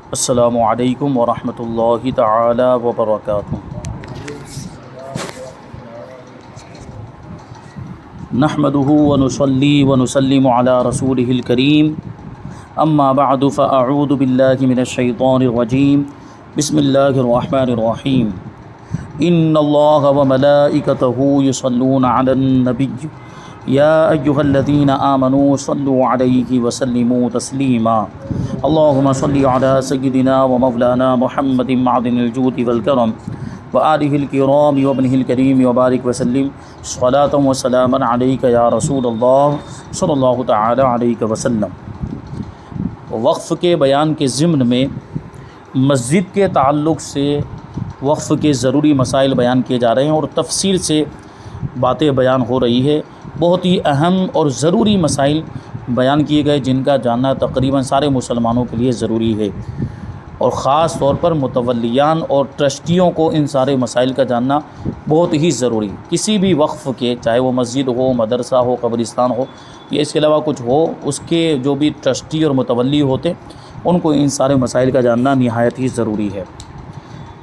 السلام علیکم ورحمۃ اللہ تعالی وبرکاتہ۔ نحمده ونصلي ونسلم على رسوله الكريم، اما بعد فاعوذ باللہ من الشیطان الرجیم، بسم اللہ الرحمن الرحیم۔ ان اللہ وملائکتہ یصلون علی النبی یا ایہا الذین آمنوا صلوا علیہ وسلموا تسلیما۔ اللہم صل علی سیدنا ومولانا محمد معدن الجود والکرم وآلہ الکرام وابنہ الکریم وبارک وسلم صلاۃ وسلاما علیک یا رسول اللہ صلی اللہ تعالی علیہ وسلم۔ وقف کے بیان کے ضمن میں مسجد کے تعلق سے وقف کے ضروری مسائل بیان کیے جا رہے ہیں اور تفصیل سے باتیں بیان ہو رہی ہے۔ بہت ہی اہم اور ضروری مسائل بیان کیے گئے جن کا جاننا تقریباً سارے مسلمانوں کے لیے ضروری ہے، اور خاص طور پر متولیان اور ٹرسٹیوں کو ان سارے مسائل کا جاننا بہت ہی ضروری ہے۔ کسی بھی وقف کے، چاہے وہ مسجد ہو، مدرسہ ہو، قبرستان ہو یا اس کے علاوہ کچھ ہو، اس کے جو بھی ٹرسٹی اور متولی ہوتے ان کو ان سارے مسائل کا جاننا نہایت ہی ضروری ہے۔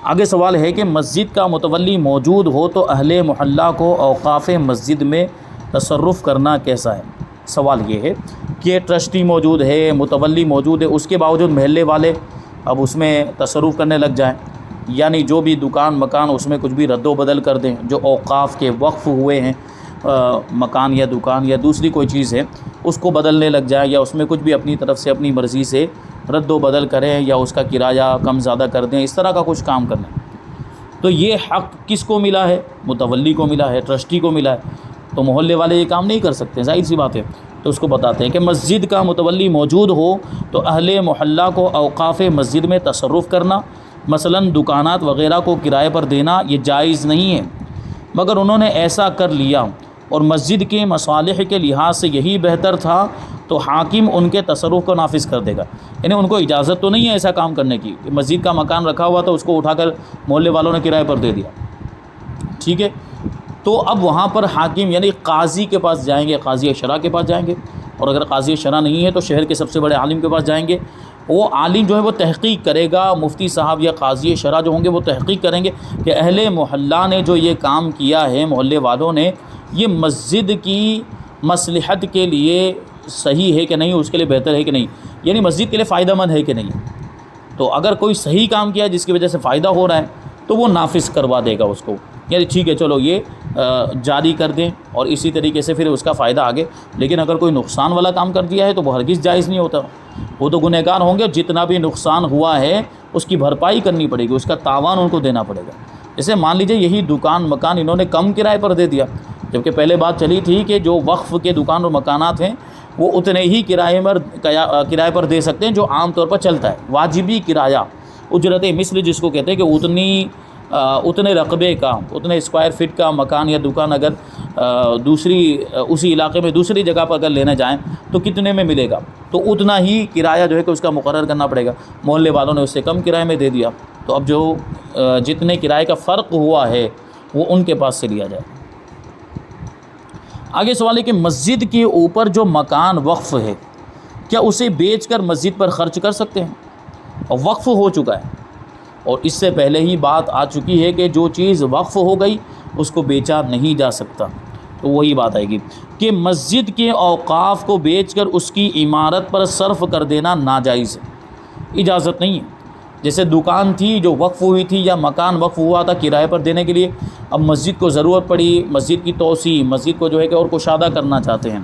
آگے سوال ہے کہ مسجد کا متولی موجود ہو تو اہل محلہ کو اوقاف مسجد میں تصرف کرنا کیسا ہے؟ سوال یہ ہے کہ ٹرسٹی موجود ہے، متولی موجود ہے، اس کے باوجود محلے والے اب اس میں تصرف کرنے لگ جائیں، یعنی جو بھی دکان مکان اس میں کچھ بھی رد و بدل کر دیں، جو اوقاف کے وقف ہوئے ہیں مکان یا دکان یا دوسری کوئی چیز ہے اس کو بدلنے لگ جائیں، یا اس میں کچھ بھی اپنی طرف سے اپنی مرضی سے رد و بدل کریں یا اس کا کرایہ کم زیادہ کر دیں، اس طرح کا کچھ کام کر لیں، تو یہ حق کس کو ملا ہے؟ متولی کو ملا ہے، ٹرسٹی کو ملا ہے۔ تو محلے والے یہ کام نہیں کر سکتے، ظاہر سی بات ہے۔ تو اس کو بتاتے ہیں کہ مسجد کا متولی موجود ہو تو اہل محلہ کو اوقاف مسجد میں تصرف کرنا، مثلا دکانات وغیرہ کو کرائے پر دینا، یہ جائز نہیں ہے، مگر انہوں نے ایسا کر لیا اور مسجد کے مصالح کے لحاظ سے یہی بہتر تھا تو حاکم ان کے تصرف کو نافذ کر دے گا۔ یعنی ان کو اجازت تو نہیں ہے ایسا کام کرنے کی، مسجد کا مکان رکھا ہوا تھا اس کو اٹھا کر محلے والوں نے کرائے پر دے دیا، ٹھیک ہے، تو اب وہاں پر حاکم یعنی قاضی کے پاس جائیں گے، قاضی شرع کے پاس جائیں گے، اور اگر قاضی شرع نہیں ہے تو شہر کے سب سے بڑے عالم کے پاس جائیں گے۔ وہ عالم جو ہے وہ تحقیق کرے گا، مفتی صاحب یا قاضی شرع جو ہوں گے وہ تحقیق کریں گے کہ اہل محلہ نے جو یہ کام کیا ہے، محلے والوں نے، یہ مسجد کی مصلحت کے لیے صحیح ہے کہ نہیں، اس کے لیے بہتر ہے کہ نہیں، یعنی مسجد کے لیے فائدہ مند ہے کہ نہیں۔ تو اگر کوئی صحیح کام کیا ہے جس کی وجہ سے فائدہ ہو رہا ہے تو وہ نافذ کروا دے گا اس کو، یعنی ٹھیک ہے چلو یہ جاری کر دیں، اور اسی طریقے سے پھر اس کا فائدہ آگے۔ لیکن اگر کوئی نقصان والا کام کر دیا ہے تو وہ ہرگز جائز نہیں ہوتا، وہ تو گنہگار ہوں گے، جتنا بھی نقصان ہوا ہے اس کی بھرپائی کرنی پڑے گی، اس کا تاوان ان کو دینا پڑے گا۔ جیسے مان لیجئے یہی دکان مکان انہوں نے کم کرائے پر دے دیا، جبکہ پہلے بات چلی تھی کہ جو وقف کے دکان اور مکانات ہیں وہ اتنے ہی کرائے پر دے سکتے ہیں جو عام طور پر چلتا ہے، واجبی کرایہ، اجرت مثل جس کو کہتے ہیں، کہ اتنے رقبے کا، اتنے اسکوائر فٹ کا مکان یا دکان اگر اسی علاقے میں دوسری جگہ پر اگر لینے جائیں تو کتنے میں ملے گا، تو اتنا ہی کرایہ جو ہے کہ اس کا مقرر کرنا پڑے گا۔ محلے والوں نے اس سے کم کرائے میں دے دیا، تو اب جو جتنے کرائے کا فرق ہوا ہے وہ ان کے پاس سے لیا جائے۔ آگے سوال ہے کہ مسجد کے اوپر جو مکان وقف ہے کیا اسے بیچ کر مسجد پر خرچ کر سکتے ہیں؟ اور وقف ہو چکا ہے، اور اس سے پہلے ہی بات آ چکی ہے کہ جو چیز وقف ہو گئی اس کو بیچا نہیں جا سکتا، تو وہی بات آئے گی کہ مسجد کے اوقاف کو بیچ کر اس کی عمارت پر صرف کر دینا ناجائز ہے، اجازت نہیں ہے۔ جیسے دکان تھی جو وقف ہوئی تھی یا مکان وقف ہوا تھا کرائے پر دینے کے لیے، اب مسجد کو ضرورت پڑی، مسجد کی توسیع، مسجد کو جو ہے کہ اور کشادہ کرنا چاہتے ہیں،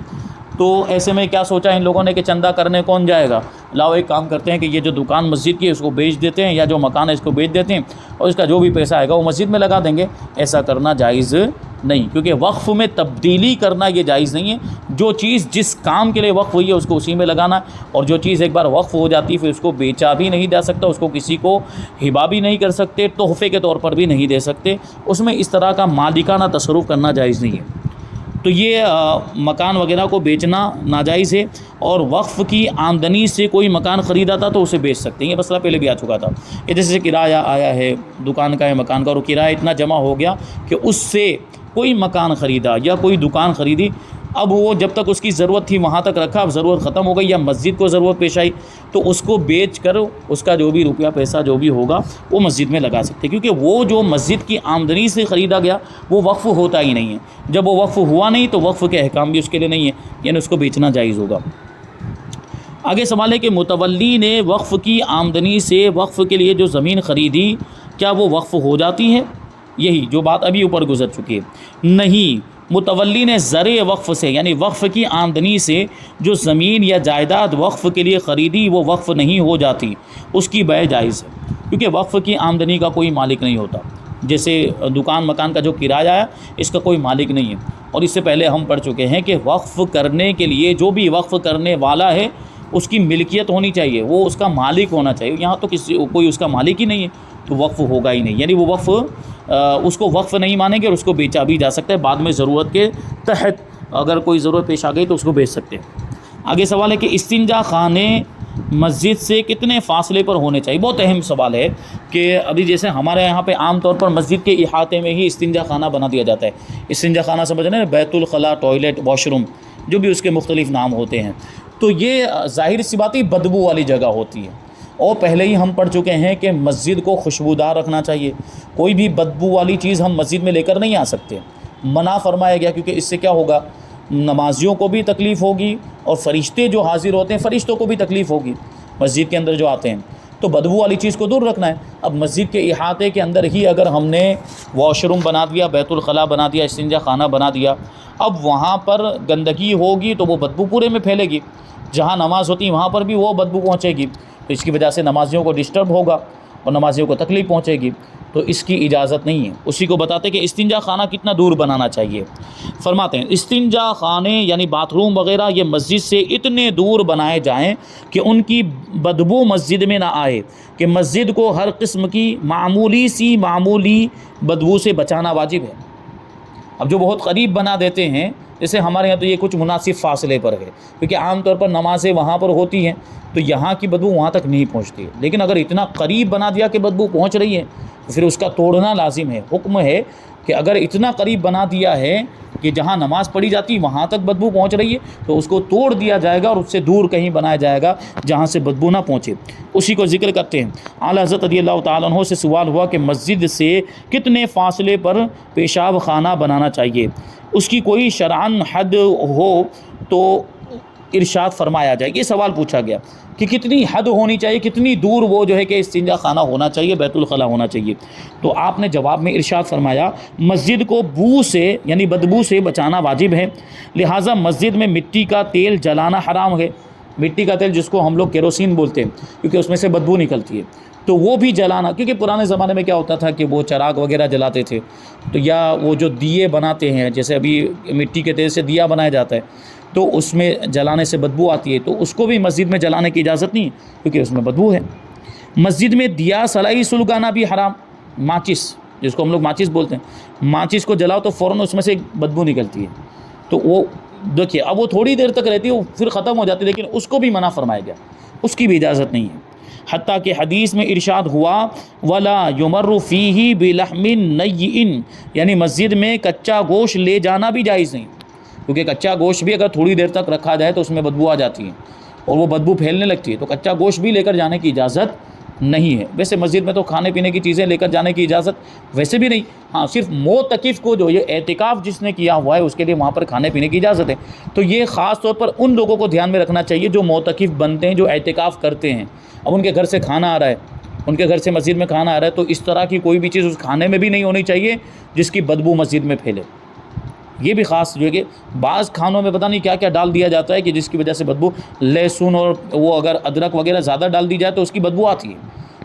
تو ایسے میں کیا سوچا ان لوگوں نے کہ چندہ کرنے کون جائے گا، لاؤ ایک کام کرتے ہیں کہ یہ جو دکان مسجد کی ہے اس کو بیچ دیتے ہیں، یا جو مکان ہے اس کو بیچ دیتے ہیں، اور اس کا جو بھی پیسہ آئے گا وہ مسجد میں لگا دیں گے۔ ایسا کرنا جائز نہیں، کیونکہ وقف میں تبدیلی کرنا یہ جائز نہیں ہے۔ جو چیز جس کام کے لیے وقف ہوئی ہے اس کو اسی میں لگانا، اور جو چیز ایک بار وقف ہو جاتی ہے پھر اس کو بیچا بھی نہیں جا سکتا، اس کو کسی کو ہبہ بھی نہیں کر سکتے، تحفے کے طور پر بھی نہیں دے سکتے، اس میں اس طرح کا مالکانہ تصرف کرنا جائز نہیں ہے۔ تو یہ مکان وغیرہ کو بیچنا ناجائز ہے، اور وقف کی آمدنی سے کوئی مکان خریدا تھا تو اسے بیچ سکتے ہیں، یہ مسئلہ پہلے بھی آ چکا تھا۔ یہ جیسے کرایہ آیا ہے دکان کا یا مکان کا، اور کرایہ اتنا جمع ہو گیا کہ اس سے کوئی مکان خریدا یا کوئی دکان خریدی اب وہ جب تک اس کی ضرورت تھی وہاں تک رکھا، اب ضرورت ختم ہو گئی یا مسجد کو ضرورت پیش آئی تو اس کو بیچ کر اس کا جو بھی روپیہ پیسہ جو بھی ہوگا وہ مسجد میں لگا سکتے، کیونکہ وہ جو مسجد کی آمدنی سے خریدا گیا وہ وقف ہوتا ہی نہیں ہے۔ جب وہ وقف ہوا نہیں تو وقف کے احکام بھی اس کے لیے نہیں ہے، یعنی اس کو بیچنا جائز ہوگا۔ آگے سوال ہے کہ متولی نے وقف کی آمدنی سے وقف کے لیے جو زمین خریدی کیا وہ وقف ہو جاتی ہے؟ یہی جو بات ابھی اوپر گزر چکی ہے۔ نہیں، متولی نے زرع وقف سے یعنی وقف کی آمدنی سے جو زمین یا جائیداد وقف کے لیے خریدی وہ وقف نہیں ہو جاتی، اس کی بیع جائز ہے، کیونکہ وقف کی آمدنی کا کوئی مالک نہیں ہوتا۔ جیسے دکان مکان کا جو کرایہ ہے اس کا کوئی مالک نہیں ہے، اور اس سے پہلے ہم پڑھ چکے ہیں کہ وقف کرنے کے لیے جو بھی وقف کرنے والا ہے اس کی ملکیت ہونی چاہیے، وہ اس کا مالک ہونا چاہیے۔ یہاں تو کوئی اس کا مالک ہی نہیں ہے تو وقف ہوگا ہی نہیں، یعنی وہ وقف اس کو وقف نہیں مانیں گے، اور اس کو بیچا بھی جا سکتا ہے بعد میں ضرورت کے تحت، اگر کوئی ضرورت پیش آ گئی تو اس کو بیچ سکتے ہیں۔ آگے سوال ہے کہ استنجا خانے مسجد سے کتنے فاصلے پر ہونے چاہیے؟ بہت اہم سوال ہے کہ ابھی جیسے ہمارے یہاں پہ عام طور پر مسجد کے احاطے میں ہی استنجا خانہ بنا دیا جاتا ہے۔ استنجا خانہ سمجھ رہے ہیں، بیت الخلاء، ٹوائلٹ، واش روم، جو بھی اس کے مختلف نام ہوتے ہیں، تو یہ ظاہر سی بات ہی بدبو والی جگہ ہوتی ہے، اور پہلے ہی ہم پڑھ چکے ہیں کہ مسجد کو خوشبودار رکھنا چاہیے، کوئی بھی بدبو والی چیز ہم مسجد میں لے کر نہیں آ سکتے، منع فرمایا گیا، کیونکہ اس سے کیا ہوگا، نمازیوں کو بھی تکلیف ہوگی اور فرشتے جو حاضر ہوتے ہیں فرشتوں کو بھی تکلیف ہوگی مسجد کے اندر جو آتے ہیں، تو بدبو والی چیز کو دور رکھنا ہے۔ اب مسجد کے احاطے کے اندر ہی اگر ہم نے واش روم بنا دیا، بیت الخلاء بنا دیا، استنجا خانہ بنا دیا، اب وہاں پر گندگی ہوگی تو وہ بدبو پورے میں پھیلے گی، جہاں نماز ہوتی ہے وہاں پر بھی وہ بدبو پہنچے گی، تو اس کی وجہ سے نمازیوں کو ڈسٹرب ہوگا اور نمازیوں کو تکلیف پہنچے گی، تو اس کی اجازت نہیں ہے۔ اسی کو بتاتے کہ استنجا خانہ کتنا دور بنانا چاہیے۔ فرماتے ہیں استنجا خانے یعنی باتھ روم وغیرہ یہ مسجد سے اتنے دور بنائے جائیں کہ ان کی بدبو مسجد میں نہ آئے، کہ مسجد کو ہر قسم کی معمولی بدبو سے بچانا واجب ہے۔ اب جو بہت قریب بنا دیتے ہیں، جیسے ہمارے یہاں تو یہ کچھ مناسب فاصلے پر ہے، کیونکہ عام طور پر نمازیں وہاں پر ہوتی ہیں تو یہاں کی بدبو وہاں تک نہیں پہنچتی ہے، لیکن اگر اتنا قریب بنا دیا کہ بدبو پہنچ رہی ہے تو پھر اس کا توڑنا لازم ہے۔ حکم ہے کہ اگر اتنا قریب بنا دیا ہے کہ جہاں نماز پڑھی جاتی وہاں تک بدبو پہنچ رہی ہے تو اس کو توڑ دیا جائے گا اور اس سے دور کہیں بنایا جائے گا جہاں سے بدبو نہ پہنچے۔ اسی کو ذکر کرتے ہیں۔ اعلیٰ حضرت رضی اللہ تعالیٰ عنہ سے سوال ہوا کہ مسجد سے کتنے فاصلے پر پیشاب خانہ بنانا چاہیے، اس کی کوئی شرعاً حد ہو تو ارشاد فرمایا جائے۔ یہ سوال پوچھا گیا کہ کتنی حد ہونی چاہیے، کتنی دور وہ جو ہے کہ استنجا خانہ ہونا چاہیے، بیت الخلاء ہونا چاہیے، تو آپ نے جواب میں ارشاد فرمایا مسجد کو بو سے یعنی بدبو سے بچانا واجب ہے، لہٰذا مسجد میں مٹی کا تیل جلانا حرام ہے۔ مٹی کا تیل جس کو ہم لوگ کیروسین بولتے ہیں، کیونکہ اس میں سے بدبو نکلتی ہے، تو وہ بھی جلانا، کیونکہ پرانے زمانے میں کیا ہوتا تھا کہ وہ چراغ وغیرہ جلاتے تھے، تو یا وہ جو دیے بناتے ہیں، جیسے ابھی مٹی کے تیل سے دیا بنایا جاتا ہے تو اس میں جلانے سے بدبو آتی ہے، تو اس کو بھی مسجد میں جلانے کی اجازت نہیں ہے کیونکہ اس میں بدبو ہے۔ مسجد میں دیا سلائی سلگانا بھی حرام، ماچس جس کو ہم لوگ ماچس بولتے ہیں، ماچس کو جلاؤ تو فوراً اس میں سے بدبو نکلتی ہے، تو وہ دیکھیے اب وہ تھوڑی دیر تک رہتی ہے وہ پھر ختم ہو جاتی ہے، لیکن اس کو بھی منع فرمایا گیا، اس کی بھی اجازت نہیں ہے۔ حتیٰ کہ حدیث میں ارشاد ہوا ولا یمر فیہ بلحم نیئن، یعنی مسجد میں کچا گوشت لے جانا بھی جائز نہیں، کیونکہ کچا گوشت بھی اگر تھوڑی دیر تک رکھا جائے تو اس میں بدبو آ جاتی ہے اور وہ بدبو پھیلنے لگتی ہے، تو کچا گوشت بھی لے کر جانے کی اجازت نہیں ہے۔ ویسے مسجد میں تو کھانے پینے کی چیزیں لے کر جانے کی اجازت ویسے بھی نہیں، ہاں صرف معتکف کو جو یہ اعتکاف جس نے کیا ہوا ہے اس کے لیے وہاں پر کھانے پینے کی اجازت ہے، تو یہ خاص طور پر ان لوگوں کو دھیان میں رکھنا چاہیے جو معتکف بنتے ہیں، جو اعتکاف کرتے ہیں، اب ان کے گھر سے کھانا آ رہا ہے، ان کے گھر سے مسجد میں کھانا آ رہا ہے، تو اس طرح کی کوئی بھی چیز اس کھانے میں بھی نہیں ہونی چاہیے جس کی بدبو مسجد میں پھیلے۔ یہ بھی خاص جو ہے کہ بعض کھانوں میں پتہ نہیں کیا کیا ڈال دیا جاتا ہے کہ جس کی وجہ سے بدبو، لہسن اور وہ اگر ادرک وغیرہ زیادہ ڈال دی جائے تو اس کی بدبو آتی ہے،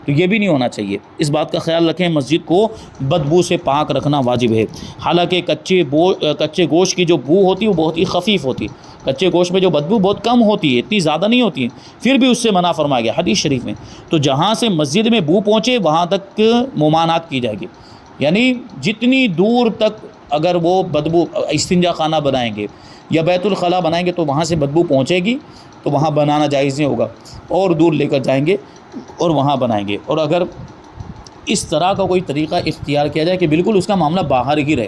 تو یہ بھی نہیں ہونا چاہیے۔ اس بات کا خیال رکھیں، مسجد کو بدبو سے پاک رکھنا واجب ہے۔ حالانکہ کچے گوشت کی جو بو ہوتی ہے وہ بہت ہی خفیف ہوتی ہے، کچے گوشت میں جو بدبو بہت کم ہوتی ہے، اتنی زیادہ نہیں ہوتی ہے، پھر بھی اس سے منع فرمایا گیا حدیث شریف میں، تو جہاں سے مسجد میں بو پہنچے وہاں تک ممانعت کی جائے گی، یعنی جتنی دور تک اگر وہ بدبو استنجا خانہ بنائیں گے یا بیت الخلاء بنائیں گے تو وہاں سے بدبو پہنچے گی تو وہاں بنانا جائز نہیں ہوگا، اور دور لے کر جائیں گے اور وہاں بنائیں گے۔ اور اگر اس طرح کا کوئی طریقہ اختیار کیا جائے کہ بالکل اس کا معاملہ باہر ہی رہے،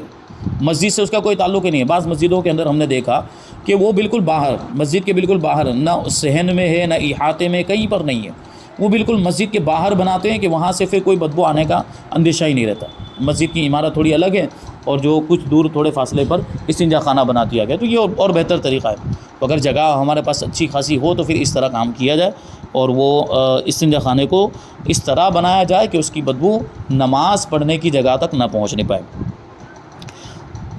مسجد سے اس کا کوئی تعلق ہی نہیں ہے، بعض مسجدوں کے اندر ہم نے دیکھا کہ وہ بالکل باہر، مسجد کے بالکل باہر، نہ صحن میں ہے نہ احاطے میں، کہیں پر نہیں ہے، وہ بالکل مسجد کے باہر بناتے ہیں کہ وہاں سے پھر کوئی بدبو آنے کا اندیشہ ہی نہیں رہتا۔ مسجد کی عمارت تھوڑی الگ ہے اور جو کچھ دور تھوڑے فاصلے پر استنجا خانہ بنا دیا گیا، تو یہ اور بہتر طریقہ ہے۔ تو اگر جگہ ہمارے پاس اچھی خاصی ہو تو پھر اس طرح کام کیا جائے اور وہ استنجا خانے کو اس طرح بنایا جائے کہ اس کی بدبو نماز پڑھنے کی جگہ تک نہ پہنچنے پائے۔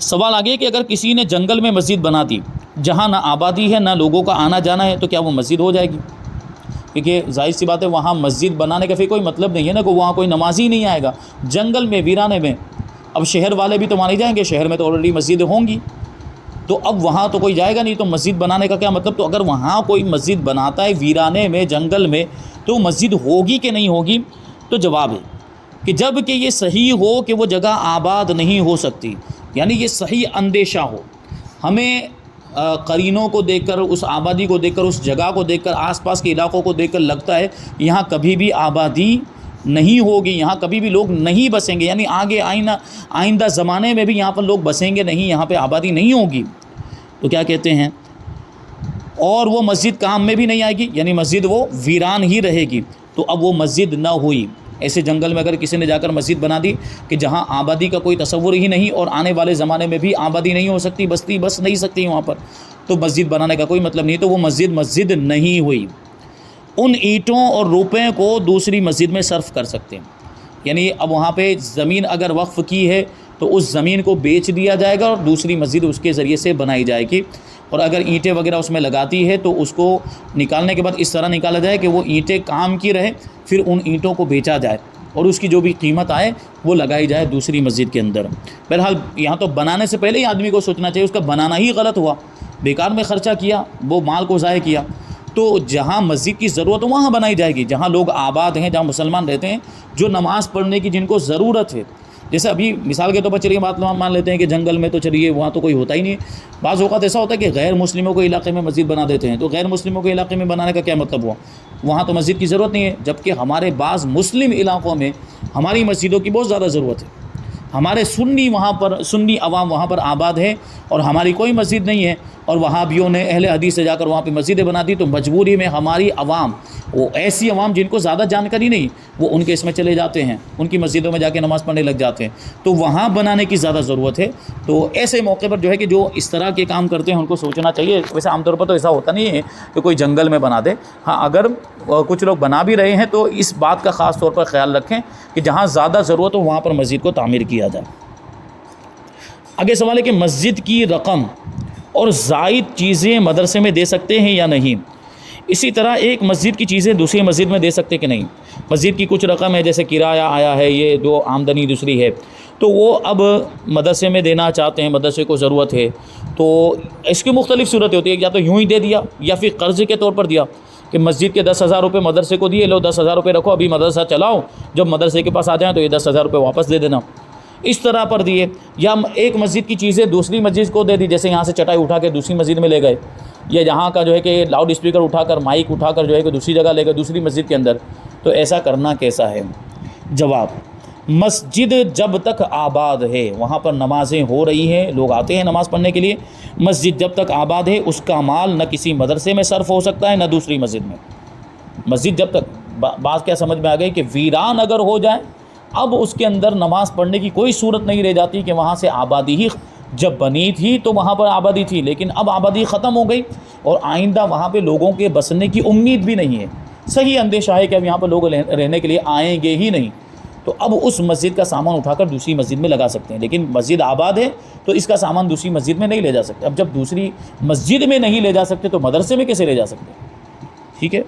سوال آگے کہ اگر کسی نے جنگل میں مسجد بنا دی جہاں نہ آبادی ہے نہ لوگوں کا آنا جانا ہے، تو کیا وہ مسجد ہو جائے گی؟ کیونکہ ظاہر سی بات ہے وہاں مسجد بنانے کا پھر کوئی مطلب نہیں ہے نا، کہ وہاں کوئی نمازی نہیں آئے گا، جنگل میں، ویرانے میں۔ اب شہر والے بھی تو مانے جائیں گے، شہر میں تو آلریڈی مسجد ہوں گی، تو اب وہاں تو کوئی جائے گا نہیں، تو مسجد بنانے کا کیا مطلب؟ تو اگر وہاں کوئی مسجد بناتا ہے ویرانے میں، جنگل میں، تو مسجد ہوگی کہ نہیں ہوگی؟ تو جواب ہے کہ جب کہ یہ صحیح ہو کہ وہ جگہ آباد نہیں ہو سکتی، یعنی یہ صحیح اندیشہ ہو، ہمیں قرینوں کو دیکھ کر، اس آبادی کو دیکھ کر، اس جگہ کو دیکھ کر، آس پاس کے علاقوں کو دیکھ کر لگتا ہے یہاں کبھی بھی آبادی نہیں ہوگی، یہاں کبھی بھی لوگ نہیں بسیں گے، یعنی آگے آئندہ زمانے میں بھی یہاں پر لوگ بسیں گے نہیں، یہاں پہ آبادی نہیں ہوگی، تو کیا کہتے ہیں؟ اور وہ مسجد کام میں بھی نہیں آئے گی، یعنی مسجد وہ ویران ہی رہے گی، تو اب وہ مسجد نہ ہوئی۔ ایسے جنگل میں اگر کسی نے جا کر مسجد بنا دی کہ جہاں آبادی کا کوئی تصور ہی نہیں اور آنے والے زمانے میں بھی آبادی نہیں ہو سکتی، بستی بس نہیں سکتی وہاں پر، تو مسجد بنانے کا کوئی مطلب نہیں، تو وہ مسجد نہیں ہوئی۔ ان اینٹوں اور روپے کو دوسری مسجد میں صرف کر سکتے ہیں، یعنی اب وہاں پہ زمین اگر وقف کی ہے تو اس زمین کو بیچ دیا جائے گا اور دوسری مسجد اس کے ذریعے سے بنائی جائے گی، اور اگر اینٹیں وغیرہ اس میں لگاتی ہے تو اس کو نکالنے کے بعد اس طرح نکالا جائے کہ وہ اینٹیں کام کی رہے، پھر ان اینٹوں کو بیچا جائے اور اس کی جو بھی قیمت آئے وہ لگائی جائے دوسری مسجد کے اندر۔ بہرحال یہاں تو بنانے سے پہلے ہی آدمی کو سوچنا چاہیے، اس کا بنانا ہی غلط ہوا، بیکار میں خرچہ کیا، وہ مال کو ضائع کیا، تو جہاں مسجد کی ضرورت ہو وہاں بنائی جائے گی، جہاں لوگ آباد ہیں، جہاں مسلمان رہتے ہیں، جو نماز پڑھنے کی جن کو ضرورت ہے۔ جیسے ابھی مثال کے طور پر چلیے بات مان لیتے ہیں کہ جنگل میں تو چلیے وہاں تو کوئی ہوتا ہی نہیں ہے، بعض اوقات ایسا ہوتا ہے کہ غیر مسلموں کو علاقے میں مسجد بنا دیتے ہیں، تو غیر مسلموں کے علاقے میں بنانے کا کیا مطلب ہوا؟ وہاں تو مسجد کی ضرورت نہیں ہے، جبکہ ہمارے بعض مسلم علاقوں میں ہماری مسجدوں کی بہت زیادہ ضرورت ہے، ہمارے سنی عوام وہاں پر آباد ہے اور ہماری کوئی مسجد نہیں ہے، اور وہابیوں نے اہل حدیث سے جا کر وہاں پہ مسجدیں بنا دی، تو مجبوری میں ہماری عوام، وہ ایسی عوام جن کو زیادہ جانکاری نہیں، وہ ان کے اس میں چلے جاتے ہیں، ان کی مسجدوں میں جا کے نماز پڑھنے لگ جاتے ہیں، تو وہاں بنانے کی زیادہ ضرورت ہے۔ تو ایسے موقع پر جو ہے کہ جو اس طرح کے کام کرتے ہیں ان کو سوچنا چاہیے۔ ویسے عام طور پر تو ایسا ہوتا نہیں ہے کہ کوئی جنگل میں بنا دے، ہاں اگر کچھ لوگ بنا بھی رہے ہیں تو اس بات کا خاص طور پر خیال رکھیں کہ جہاں زیادہ ضرورت ہو وہاں پر مسجد کو تعمیر کیا جائے۔ آگے سوال ہے کہ مسجد کی رقم اور زائد چیزیں مدرسے میں دے سکتے ہیں یا نہیں؟ اسی طرح ایک مسجد کی چیزیں دوسری مسجد میں دے سکتے کہ نہیں؟ مسجد کی کچھ رقم ہے، جیسے کرایہ آیا ہے، یہ جو آمدنی دوسری ہے، تو وہ اب مدرسے میں دینا چاہتے ہیں، مدرسے کو ضرورت ہے، تو اس کی مختلف صورتیں ہوتی ہیں، یا تو یوں ہی دے دیا یا پھر قرض کے طور پر دیا کہ مسجد کے 10,000 روپے مدرسے کو دیے، لو 10,000 روپے رکھو، ابھی مدرسہ چلاؤ، جب مدرسے کے پاس آ جائیں تو یہ 10,000 روپے واپس دے دینا، اس طرح پر دیے۔ یا ایک مسجد کی چیزیں دوسری مسجد کو دے دی، جیسے یہاں سے چٹائی اٹھا کے دوسری مسجد میں لے گئے، یا یہاں کا جو ہے کہ لاؤڈ اسپیکر اٹھا کر، مائک اٹھا کر جو ہے کہ دوسری جگہ لے گئے، دوسری مسجد کے اندر، تو ایسا کرنا کیسا ہے؟ جواب: مسجد جب تک آباد ہے، وہاں پر نمازیں ہو رہی ہیں، لوگ آتے ہیں نماز پڑھنے کے لیے، مسجد جب تک آباد ہے اس کا مال نہ کسی مدرسے میں صرف ہو سکتا ہے نہ دوسری مسجد میں۔ مسجد جب تک، بات کیا سمجھ میں آ گئی کہ ویران اگر ہو جائے، اب اس کے اندر نماز پڑھنے کی کوئی صورت نہیں رہ جاتی کہ وہاں سے آبادی ہی، جب بنی تھی تو وہاں پر آبادی تھی، لیکن اب آبادی ختم ہو گئی اور آئندہ وہاں پہ لوگوں کے بسنے کی امید بھی نہیں ہے، صحیح اندیشہ ہے کہ اب یہاں پر لوگ رہنے کے لیے آئیں گے ہی نہیں، تو اب اس مسجد کا سامان اٹھا کر دوسری مسجد میں لگا سکتے ہیں، لیکن مسجد آباد ہے تو اس کا سامان دوسری مسجد میں نہیں لے جا سکتے۔ اب جب دوسری مسجد میں نہیں لے جا سکتے تو مدرسے میں کیسے لے جا سکتے؟ ٹھیک ہے،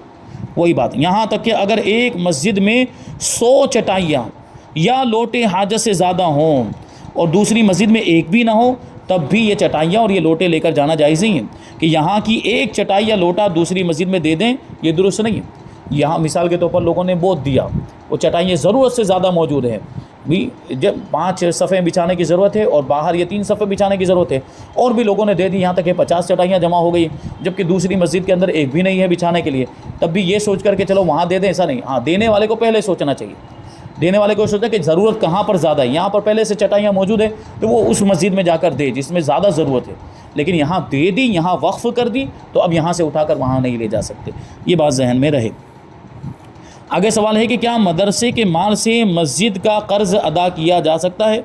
وہی بات، یہاں تک کہ اگر ایک مسجد میں 100 چٹائیاں یا لوٹے حاجت سے زیادہ ہوں اور دوسری مسجد میں ایک بھی نہ ہو، تب بھی یہ چٹائیاں اور یہ لوٹے لے کر جانا جائز نہیں ہے کہ یہاں کی ایک چٹائی یا لوٹا دوسری مسجد میں دے دیں، یہ درست نہیں ہے۔ یہاں مثال کے طور پر لوگوں نے بہت دیا، وہ چٹائیاں ضرورت سے زیادہ موجود ہیں، بھی جب 5 صفیں بچھانے کی ضرورت ہے اور باہر یہ 3 صفیں بچھانے کی ضرورت ہے، اور بھی لوگوں نے دے دی، یہاں تک کہ 50 چٹائیاں جمع ہو گئی، جبکہ دوسری مسجد کے اندر ایک بھی نہیں ہے بچھانے کے لیے، تب بھی یہ سوچ کر کہ چلو وہاں دے دیں، ایسا نہیں۔ ہاں، دینے والے کو پہلے سوچنا چاہیے، دینے والے کو سوچنا کہ ضرورت کہاں پر زیادہ ہے، یہاں پر پہلے سے چٹائیاں موجود ہے تو وہ اس مسجد میں جا کر دے جس میں زیادہ ضرورت ہے، لیکن یہاں دے دی، یہاں وقف کر دی، تو اب یہاں سے اٹھا کر وہاں نہیں لے جا سکتے، یہ بات ذہن میں رہے۔ آگے سوال ہے کہ کیا مدرسے کے مال سے مسجد کا قرض ادا کیا جا سکتا ہے؟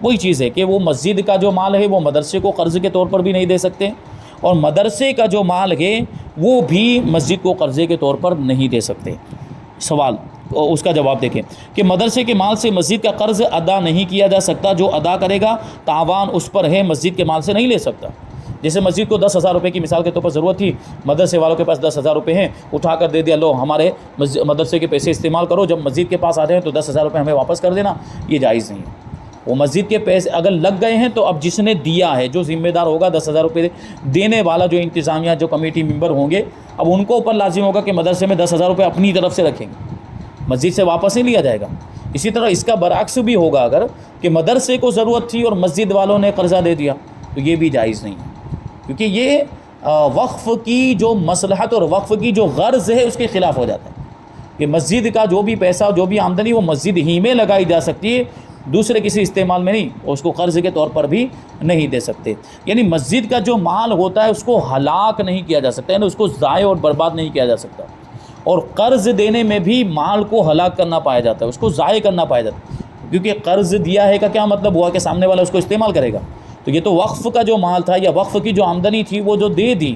وہی چیز ہے کہ وہ مسجد کا جو مال ہے وہ مدرسے کو قرض کے طور پر بھی نہیں دے سکتے، اور مدرسے کا جو مال ہے وہ بھی مسجد کو قرضے کے طور پر نہیں دے سکتے۔ سوال اس کا جواب دیکھیں کہ مدرسے کے مال سے مسجد کا قرض ادا نہیں کیا جا سکتا، جو ادا کرے گا تاوان اس پر ہے، مسجد کے مال سے نہیں لے سکتا۔ جیسے مسجد کو 10,000 روپے کی مثال کے طور پر ضرورت تھی، مدرسے والوں کے پاس 10,000 روپے ہیں، اٹھا کر دے دیا، لو ہمارے مدرسے کے پیسے استعمال کرو، جب مسجد کے پاس آ جائیں تو 10,000 روپے ہمیں واپس کر دینا، یہ جائز نہیں ہے۔ وہ مسجد کے پیسے اگر لگ گئے ہیں تو اب جس نے دیا ہے، جو ذمہ دار ہوگا 10,000 روپے دینے والا، جو انتظامیہ جو کمیٹی ممبر ہوں گے، اب ان کو اوپر لازم ہوگا کہ مدرسے میں 10,000 روپے اپنی طرف سے رکھیں گے، مسجد سے واپس نہیں لیا جائے گا۔ اسی طرح اس کا برعکس بھی ہوگا، اگر کہ مدرسے کو ضرورت تھی اور مسجد والوں نے قرضہ دے دیا تو یہ بھی جائز نہیں ہے، کیونکہ یہ وقف کی جو مصلحت اور وقف کی جو غرض ہے اس کے خلاف ہو جاتا ہے کہ مسجد کا جو بھی پیسہ، جو بھی آمدنی، وہ مسجد ہی میں لگائی جا سکتی ہے، دوسرے کسی استعمال میں نہیں، اور اس کو قرض کے طور پر بھی نہیں دے سکتے۔ یعنی مسجد کا جو مال ہوتا ہے اس کو ہلاک نہیں کیا جا سکتا، یعنی اس کو ضائع اور برباد نہیں کیا جا سکتا، اور قرض دینے میں بھی مال کو ہلاک کرنا پایا جاتا ہے، اس کو ضائع کرنا پایا جاتا ہے، کیونکہ قرض دیا ہے کا کیا مطلب ہوا کہ سامنے والا اس کو استعمال کرے گا، تو یہ تو وقف کا جو مال تھا یا وقف کی جو آمدنی تھی وہ جو دے دی،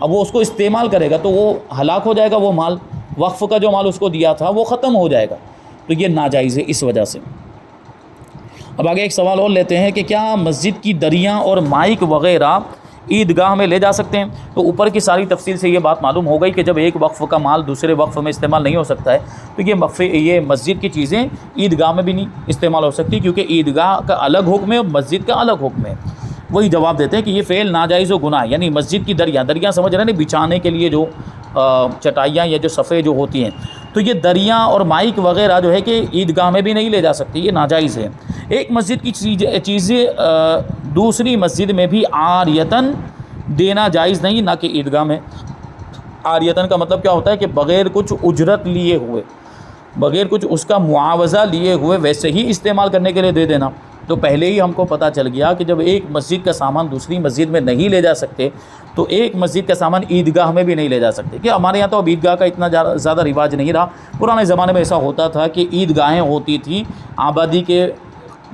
اب وہ اس کو استعمال کرے گا تو وہ ہلاک ہو جائے گا، وہ مال، وقف کا جو مال اس کو دیا تھا وہ ختم ہو جائے گا، تو یہ ناجائز ہے اس وجہ سے۔ اب آگے ایک سوال اور لیتے ہیں کہ کیا مسجد کی دریاں اور مائک وغیرہ عیدگاہ میں لے جا سکتے ہیں؟ تو اوپر کی ساری تفصیل سے یہ بات معلوم ہو گئی کہ جب ایک وقف کا مال دوسرے وقف میں استعمال نہیں ہو سکتا ہے تو یہ مسجد کی چیزیں عیدگاہ میں بھی نہیں استعمال ہو سکتی، کیونکہ عیدگاہ کا الگ حکم ہے اور مسجد کا الگ حکم ہے۔ وہی جواب دیتے ہیں کہ یہ فعل ناجائز و گناہ، یعنی مسجد کی دریاں سمجھ رہے ہیں بچھانے کے لیے جو چٹائیاں یا جو صفحے جو ہوتی ہیں، تو یہ دریاں اور مائک وغیرہ جو ہے کہ عیدگاہ میں بھی نہیں لے جا سکتی، یہ ناجائز ہے۔ ایک مسجد کی چیزیں دوسری مسجد میں بھی عاریتاً دینا جائز نہیں، نہ کہ عیدگاہ میں۔ عاریتاً کا مطلب کیا ہوتا ہے کہ بغیر کچھ اجرت لیے ہوئے، بغیر کچھ اس کا معاوضہ لیے ہوئے ویسے ہی استعمال کرنے کے لیے دے دینا۔ تو پہلے ہی ہم کو پتہ چل گیا کہ جب ایک مسجد کا سامان دوسری مسجد میں نہیں لے جا سکتے تو ایک مسجد کا سامان عیدگاہ میں بھی نہیں لے جا سکتے، کہ ہمارے یہاں تو اب عیدگاہ کا اتنا زیادہ رواج نہیں رہا۔ پرانے زمانے میں ایسا ہوتا تھا کہ عیدگاہیں ہوتی تھیں آبادی کے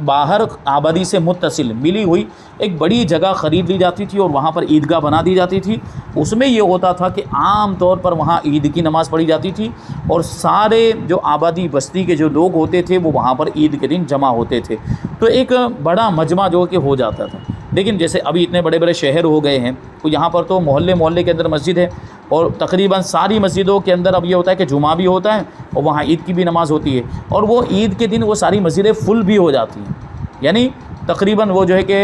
باہر، آبادی سے متصل ملی ہوئی ایک بڑی جگہ خرید لی جاتی تھی اور وہاں پر عیدگاہ بنا دی جاتی تھی۔ اس میں یہ ہوتا تھا کہ عام طور پر وہاں عید کی نماز پڑھی جاتی تھی اور سارے جو آبادی بستی کے جو لوگ ہوتے تھے وہ وہاں پر عید کے دن جمع ہوتے تھے، تو ایک بڑا مجمع جو کہ ہو جاتا تھا۔ لیکن جیسے ابھی اتنے بڑے بڑے شہر ہو گئے ہیں تو یہاں پر تو محلے کے اندر مسجد ہے، اور تقریباً ساری مسجدوں کے اندر اب یہ ہوتا ہے کہ جمعہ بھی ہوتا ہے اور وہاں عید کی بھی نماز ہوتی ہے، اور وہ عید کے دن وہ ساری مسجدیں فل بھی ہو جاتی ہیں، یعنی تقریباً وہ جو ہے کہ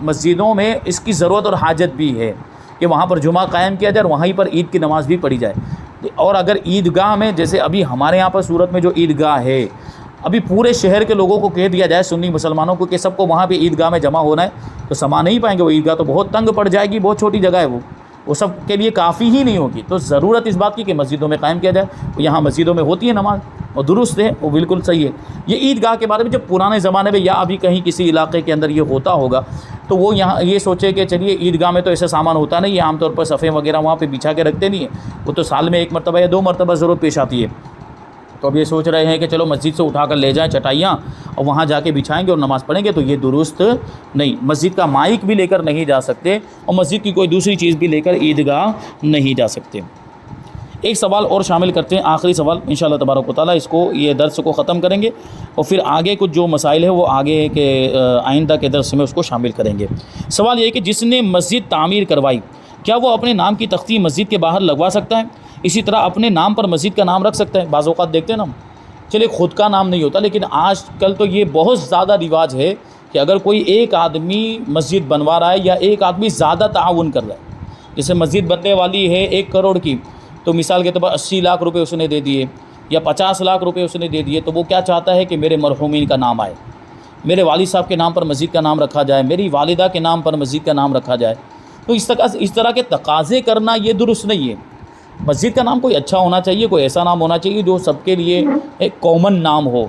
مسجدوں میں اس کی ضرورت اور حاجت بھی ہے کہ وہاں پر جمعہ قائم کیا جائے اور وہیں پر عید کی نماز بھی پڑھی جائے۔ اور اگر عیدگاہ میں جیسے ابھی ہمارے یہاں پر صورت میں جو عیدگاہ ہے، ابھی پورے شہر کے لوگوں کو کہہ دیا جائے، سنی مسلمانوں کو، کہ سب کو وہاں پہ عیدگاہ میں جمع ہونا ہے، تو سما نہیں پائیں گے، وہ عیدگاہ تو بہت تنگ پڑ جائے گی، بہت چھوٹی جگہ ہے، وہ سب کے لیے کافی ہی نہیں ہوگی۔ تو ضرورت اس بات کی کہ مسجدوں میں قائم کیا جائے، یہاں مسجدوں میں ہوتی ہے نماز اور درست ہے، وہ بالکل صحیح ہے۔ یہ عیدگاہ کے بارے میں جب پرانے زمانے میں یا ابھی کہیں کسی علاقے کے اندر یہ ہوتا ہوگا تو وہ یہاں یہ سوچے کہ چلیے عیدگاہ میں تو ایسا سامان ہوتا نہیں، یہ عام طور پر صفحے وغیرہ وہاں پہ بچھا کے رکھتے نہیں ہیں، وہ تو سال میں ایک مرتبہ یا 2 مرتبہ ضرورت پیش آتی ہے، تو اب یہ سوچ رہے ہیں کہ چلو مسجد سے اٹھا کر لے جائیں چٹائیاں اور وہاں جا کے بچھائیں گے اور نماز پڑھیں گے، تو یہ درست نہیں۔ مسجد کا مائک بھی لے کر نہیں جا سکتے اور مسجد کی کوئی دوسری چیز بھی لے کر عیدگاہ نہیں جا سکتے۔ ایک سوال اور شامل کرتے ہیں، آخری سوال انشاءاللہ تبارک و تعالیٰ، اس کو یہ درس کو ختم کریں گے اور پھر آگے کچھ جو مسائل ہیں وہ آگے کے آئندہ کے درس میں اس کو شامل کریں گے۔ سوال یہ ہے کہ جس نے مسجد تعمیر کروائی کیا وہ اپنے نام کی تختی مسجد کے باہر لگوا سکتا ہے؟ اسی طرح اپنے نام پر مسجد کا نام رکھ سکتا ہے؟ بعض اوقات دیکھتے ہیں نا، چلے خود کا نام نہیں ہوتا، لیکن آج کل تو یہ بہت زیادہ رواج ہے کہ اگر کوئی ایک آدمی مسجد بنوا رہا ہے یا ایک آدمی زیادہ تعاون کر رہا ہے، جیسے مسجد بننے والی ہے 1 کروڑ کی، تو مثال کے طور پر 80 لاکھ روپے اس نے دے دیے یا 50 لاکھ روپے اس نے دے دیے، تو وہ کیا چاہتا ہے کہ میرے مرحومین کا نام آئے، میرے والد صاحب کے نام پر مسجد کا نام رکھا جائے، میری والدہ کے نام پر مسجد کا نام رکھا جائے۔ تو اس طرح کے تقاضے کرنا یہ درست نہیں ہے۔ مسجد کا نام کوئی اچھا ہونا چاہیے، کوئی ایسا نام ہونا چاہیے جو سب کے لیے ایک کامن نام ہو،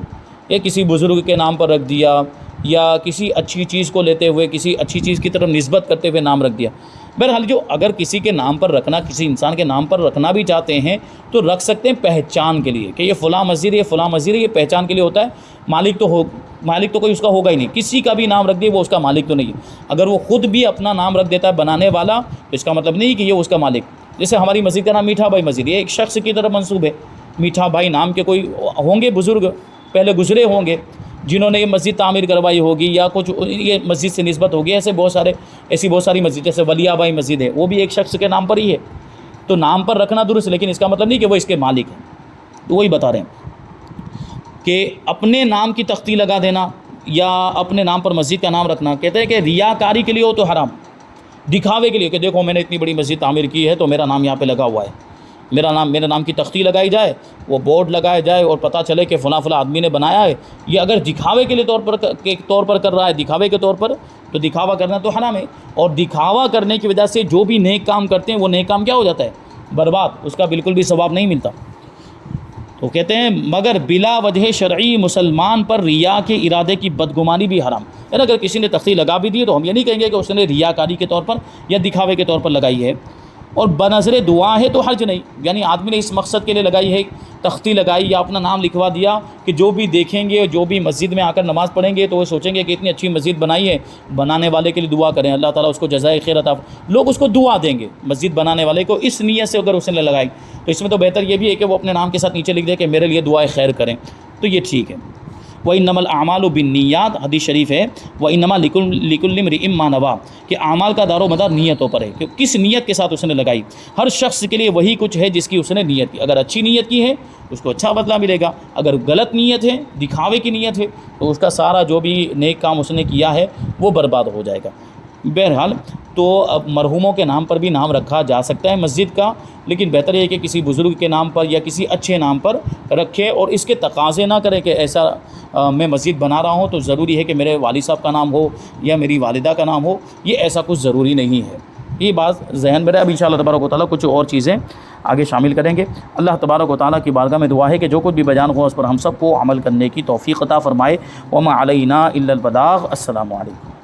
یا کسی بزرگ کے نام پر رکھ دیا یا کسی اچھی چیز کو لیتے ہوئے کسی اچھی چیز کی طرف نسبت کرتے ہوئے نام رکھ دیا۔ بہرحال جو اگر کسی کے نام پر رکھنا، کسی انسان کے نام پر رکھنا بھی چاہتے ہیں تو رکھ سکتے ہیں پہچان کے لیے، کہ یہ فلاں مسجد ہے، یہ فلاں مسجد ہے، یہ پہچان کے لیے ہوتا ہے۔ مالک تو کوئی اس کا ہوگا ہی نہیں، کسی کا بھی نام رکھ دے وہ اس کا مالک تو نہیں ہے۔ اگر وہ خود بھی اپنا نام رکھ دیتا ہے بنانے والا تو اس کا مطلب نہیں کہ یہ اس کا مالک۔ جیسے ہماری مسجد کا نام میٹھا بھائی مسجد، یہ ایک شخص کی طرف منسوب ہے۔ میٹھا بھائی نام کے کوئی ہوں گے بزرگ پہلے گزرے ہوں گے جنہوں نے یہ مسجد تعمیر کروائی ہوگی، یا کچھ یہ مسجد سے نسبت ہوگی۔ ایسی بہت ساری مسجد، جیسے ولیہ بھائی مسجد ہے، وہ بھی ایک شخص کے نام پر ہی ہے۔ تو نام پر رکھنا درست، لیکن اس کا مطلب نہیں کہ وہ اس کے مالک ہیں۔ تو وہی بتا رہے ہیں کہ اپنے نام کی تختی لگا دینا یا اپنے نام پر مسجد کا نام رکھنا، کہتے ہیں کہ ریاکاری کے لیے ہو تو حرام، دکھاوے کے لیے کہ دیکھو میں نے اتنی بڑی مسجد تعمیر کی ہے تو میرا نام یہاں پہ لگا ہوا ہے، میرے نام کی تختی لگائی جائے، وہ بورڈ لگایا جائے اور پتہ چلے کہ فلاں آدمی نے بنایا ہے۔ یہ اگر دکھاوے کے لیے طور پر کر رہا ہے، دکھاوے کے طور پر، تو دکھاوا کرنا تو حرام ہے۔ اور دکھاوا کرنے کی وجہ سے جو بھی نیک کام کرتے ہیں وہ نیک کام کیا ہو جاتا ہے؟ برباد، اس کا بالکل بھی ثواب نہیں ملتا۔ تو کہتے ہیں مگر بلا وجہ شرعی مسلمان پر ریا کے ارادے کی بدگمانی بھی حرام ہے۔ اگر کسی نے تختی لگا بھی دی تو ہم یہ نہیں کہیں گے کہ اس نے ریاکاری کے طور پر یا دکھاوے کے طور پر لگائی ہے۔ اور بنظر دعا ہے تو حرج نہیں، یعنی آدمی نے اس مقصد کے لیے لگائی ہے، تختی لگائی یا اپنا نام لکھوا دیا کہ جو بھی دیکھیں گے، جو بھی مسجد میں آ کر نماز پڑھیں گے تو وہ سوچیں گے کہ اتنی اچھی مسجد بنائی ہے، بنانے والے کے لیے دعا کریں، اللہ تعالیٰ اس کو جزائے خیر عطا، لوگ اس کو دعا دیں گے مسجد بنانے والے کو، اس نیت سے اگر اس نے لگائی تو اس میں تو بہتر یہ بھی ہے کہ وہ اپنے نام کے ساتھ نیچے لکھ دے کہ میرے لیے دعائے خیر کریں، تو یہ ٹھیک ہے۔ وَإِنَّمَا الْأَعْمَالُ بِالنِّيَّاتِ، حدیث شریف ہے، وَإِنَّمَا لِكُلِّ امْرِئٍ مَّا نَوَىٰ، کہ اعمال کا دار و مدار نیتوں پر ہے کہ کس نیت کے ساتھ اس نے لگائی۔ ہر شخص کے لیے وہی کچھ ہے جس کی اس نے نیت کی، اگر اچھی نیت کی ہے اس کو اچھا بدلہ ملے گا، اگر غلط نیت ہے، دکھاوے کی نیت ہے، تو اس کا سارا جو بھی نیک کام اس نے کیا ہے وہ برباد ہو جائے گا۔ بہرحال تو اب مرحوموں کے نام پر بھی نام رکھا جا سکتا ہے مسجد کا، لیکن بہتر یہ کہ کسی بزرگ کے نام پر یا کسی اچھے نام پر رکھے، اور اس کے تقاضے نہ کرے کہ ایسا میں مسجد بنا رہا ہوں تو ضروری ہے کہ میرے والد صاحب کا نام ہو یا میری والدہ کا نام ہو، یہ ایسا کچھ ضروری نہیں ہے۔ یہ بات ذہن میں رہے۔ اب انشاءاللہ تبارک و تعالیٰ کچھ اور چیزیں آگے شامل کریں گے۔ اللہ تبارک و تعالیٰ کی بارگاہ میں دعا ہے کہ جو کچھ بھی بیان ہوا اس پر ہم سب کو عمل کرنے کی توفیق عطا فرمائے۔ وما علینا الا البلاغ۔ السلام علیکم۔